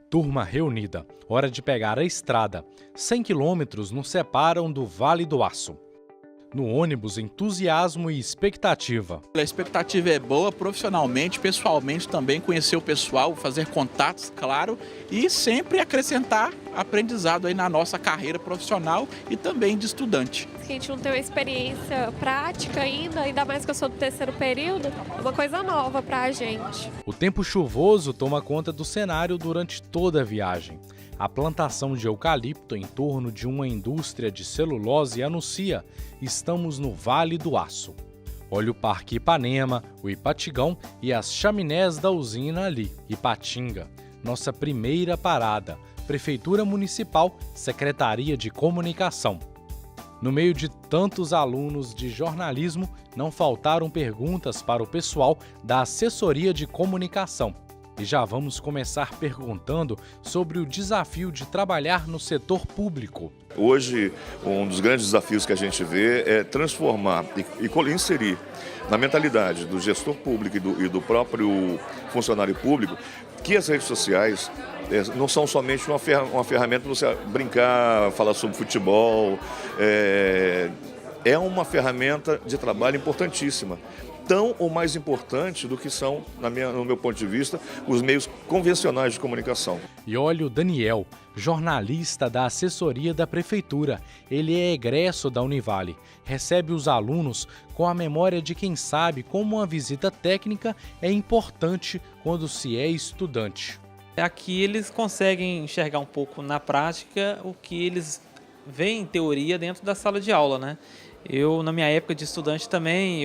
Turma reunida, hora de pegar a estrada. 100 quilômetros nos separam do Vale do Aço. No ônibus, entusiasmo e expectativa. A expectativa é boa, profissionalmente, pessoalmente também, conhecer o pessoal, fazer contatos, claro, e sempre acrescentar aprendizado aí na nossa carreira profissional e também de estudante. A gente não tem uma experiência prática ainda mais que eu sou do terceiro período, é uma coisa nova pra gente. O tempo chuvoso toma conta do cenário durante toda a viagem. A plantação de eucalipto em torno de uma indústria de celulose anuncia: estamos no Vale do Aço. Olha o Parque Ipanema, o Ipatigão e as chaminés da usina ali, Ipatinga. Nossa primeira parada, Prefeitura Municipal, Secretaria de Comunicação. No meio de tantos alunos de jornalismo, não faltaram perguntas para o pessoal da Assessoria de Comunicação. E já vamos começar perguntando sobre o desafio de trabalhar no setor público. Hoje, um dos grandes desafios que a gente vê é transformar e inserir na mentalidade do gestor público e do próprio funcionário público que as redes sociais não são somente uma ferramenta para você brincar, falar sobre futebol. É uma ferramenta de trabalho importantíssima. Tão ou mais importante do que são, no meu ponto de vista, os meios convencionais de comunicação. E olha o Daniel, jornalista da assessoria da Prefeitura. Ele é egresso da Univale. Recebe os alunos com a memória de quem sabe como uma visita técnica é importante quando se é estudante. Aqui eles conseguem enxergar um pouco na prática o que eles veem em teoria dentro da sala de aula, né? Eu, na minha época de estudante também,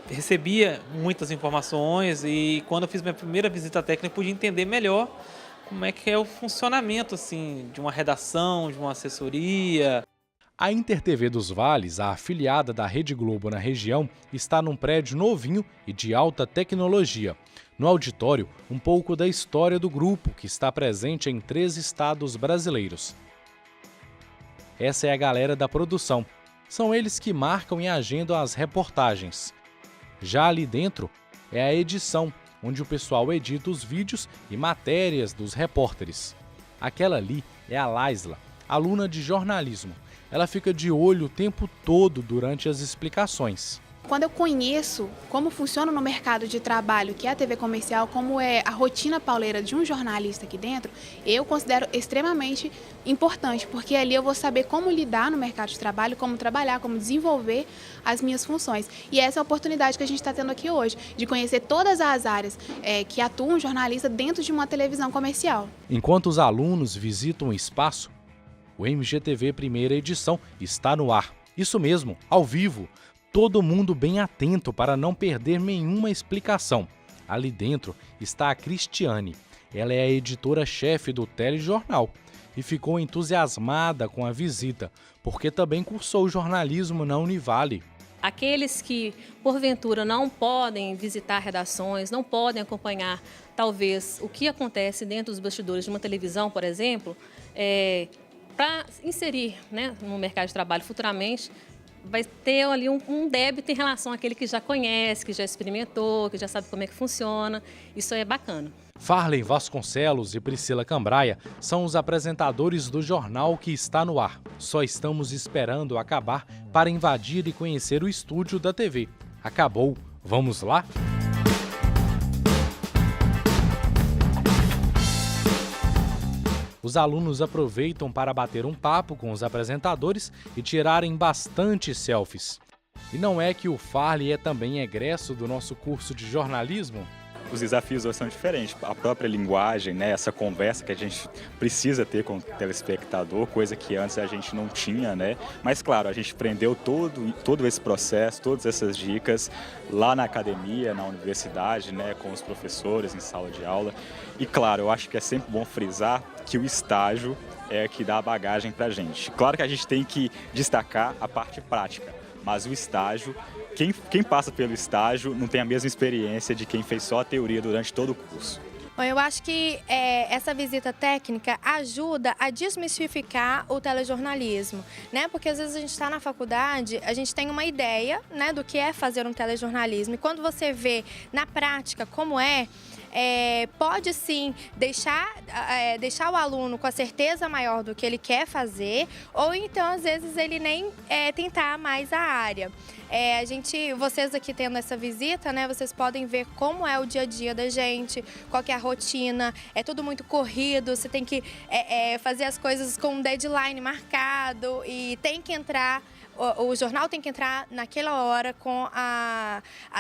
recebia muitas informações e quando eu fiz minha primeira visita técnica, eu pude entender melhor como é que é o funcionamento assim, de uma redação, de uma assessoria. A InterTV dos Vales, a afiliada da Rede Globo na região, está num prédio novinho e de alta tecnologia. No auditório, um pouco da história do grupo, que está presente em 3 estados brasileiros. Essa é a galera da produção. São eles que marcam e agendam as reportagens. Já ali dentro é a edição, onde o pessoal edita os vídeos e matérias dos repórteres. Aquela ali é a Laisla, aluna de jornalismo. Ela fica de olho o tempo todo durante as explicações. Quando eu conheço como funciona no mercado de trabalho, que é a TV comercial, como é a rotina pauleira de um jornalista aqui dentro, eu considero extremamente importante, porque ali eu vou saber como lidar no mercado de trabalho, como trabalhar, como desenvolver as minhas funções. E essa é a oportunidade que a gente está tendo aqui hoje, de conhecer todas as áreas que atua um jornalista dentro de uma televisão comercial. Enquanto os alunos visitam o espaço, o MGTV Primeira Edição está no ar. Isso mesmo, ao vivo. Todo mundo bem atento para não perder nenhuma explicação. Ali dentro está a Cristiane. Ela é a editora-chefe do telejornal e ficou entusiasmada com a visita, porque também cursou jornalismo na Univale. Aqueles que, porventura, não podem visitar redações, não podem acompanhar, talvez, o que acontece dentro dos bastidores de uma televisão, por exemplo, para inserir, no mercado de trabalho futuramente, vai ter ali um débito em relação àquele que já conhece, que já experimentou, que já sabe como é que funciona. Isso é bacana. Farley Vasconcelos e Priscila Cambraia são os apresentadores do jornal que está no ar. Só estamos esperando acabar para invadir e conhecer o estúdio da TV. Acabou. Vamos lá? Os alunos aproveitam para bater um papo com os apresentadores e tirarem bastante selfies. E não é que o Farley é também egresso do nosso curso de jornalismo? Os desafios hoje são diferentes. A própria linguagem, essa conversa que a gente precisa ter com o telespectador, coisa que antes a gente não tinha, Mas, claro, a gente aprendeu todo esse processo, todas essas dicas lá na academia, na universidade, com os professores, em sala de aula. E, claro, eu acho que é sempre bom frisar que o estágio é que dá a bagagem para a gente. Claro que a gente tem que destacar a parte prática, mas o estágio, quem passa pelo estágio não tem a mesma experiência de quem fez só a teoria durante todo o curso. Bom, eu acho que essa visita técnica ajuda a desmistificar o telejornalismo, Porque às vezes a gente está na faculdade, a gente tem uma ideia, do que é fazer um telejornalismo. E quando você vê na prática como pode sim deixar o aluno com a certeza maior do que ele quer fazer, ou então às vezes ele nem tentar mais a área. Vocês aqui tendo essa visita, né, vocês podem ver como é o dia a dia da gente, qual que é a rotina, é tudo muito corrido, você tem que fazer as coisas com um deadline marcado e tem que entrar, o jornal tem que entrar naquela hora com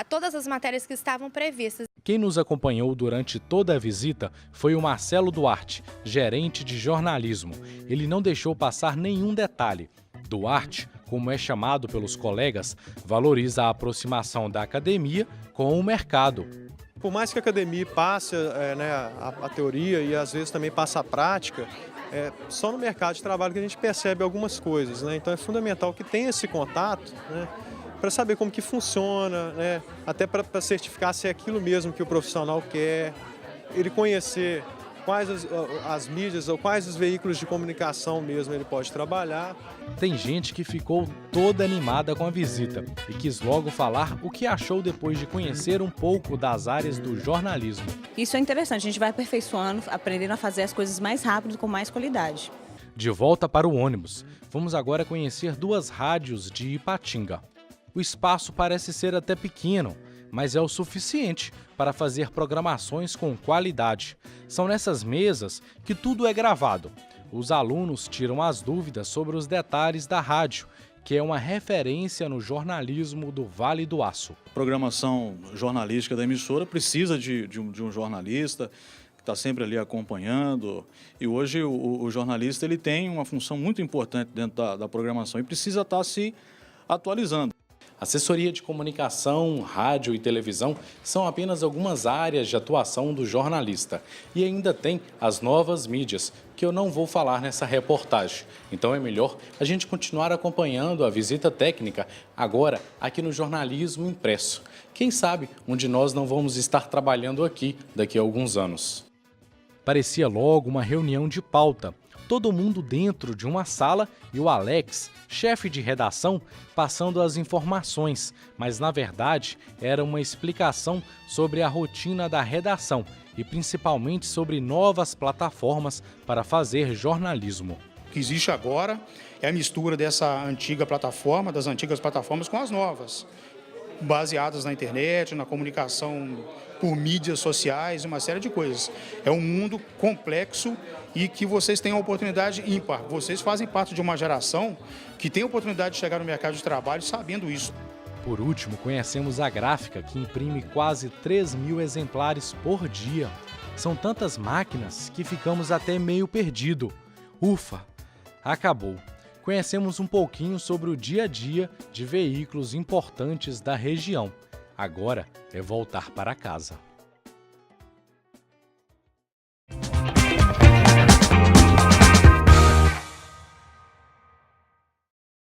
todas as matérias que estavam previstas. Quem nos acompanhou durante toda a visita foi o Marcelo Duarte, gerente de jornalismo. Ele não deixou passar nenhum detalhe. Duarte, como é chamado pelos colegas, valoriza a aproximação da academia com o mercado. Por mais que a academia passe a teoria e às vezes também passe a prática, só no mercado de trabalho que a gente percebe algumas coisas, né? Então é fundamental que tenha esse contato, né, para saber como que funciona, né, até para certificar se é aquilo mesmo que o profissional quer, ele conhecer quais as mídias ou quais os veículos de comunicação mesmo ele pode trabalhar. Tem gente que ficou toda animada com a visita e quis logo falar o que achou depois de conhecer um pouco das áreas do jornalismo. Isso é interessante, a gente vai aperfeiçoando, aprendendo a fazer as coisas mais rápido, com mais qualidade. De volta para o ônibus, vamos agora conhecer 2 rádios de Ipatinga. O espaço parece ser até pequeno, mas é o suficiente para fazer programações com qualidade. São nessas mesas que tudo é gravado. Os alunos tiram as dúvidas sobre os detalhes da rádio, que é uma referência no jornalismo do Vale do Aço. A programação jornalística da emissora precisa de um jornalista que está sempre ali acompanhando. E hoje o jornalista ele tem uma função muito importante dentro da programação e precisa estar se atualizando. Assessoria de comunicação, rádio e televisão são apenas algumas áreas de atuação do jornalista. E ainda tem as novas mídias, que eu não vou falar nessa reportagem. Então é melhor a gente continuar acompanhando a visita técnica agora aqui no Jornalismo Impresso. Quem sabe um de nós não vamos estar trabalhando aqui daqui a alguns anos. Parecia logo uma reunião de pauta. Todo mundo dentro de uma sala e o Alex, chefe de redação, passando as informações, mas na verdade era uma explicação sobre a rotina da redação e principalmente sobre novas plataformas para fazer jornalismo. O que existe agora é a mistura dessa antiga plataforma, das antigas plataformas com as novas, baseadas na internet, na comunicação por mídias sociais, uma série de coisas. É um mundo complexo e que vocês têm uma oportunidade ímpar. Vocês fazem parte de uma geração que tem a oportunidade de chegar no mercado de trabalho sabendo isso. Por último, conhecemos a gráfica que imprime quase 3.000 exemplares por dia. São tantas máquinas que ficamos até meio perdido. Ufa, acabou. Conhecemos um pouquinho sobre o dia a dia de veículos importantes da região. Agora é voltar para casa.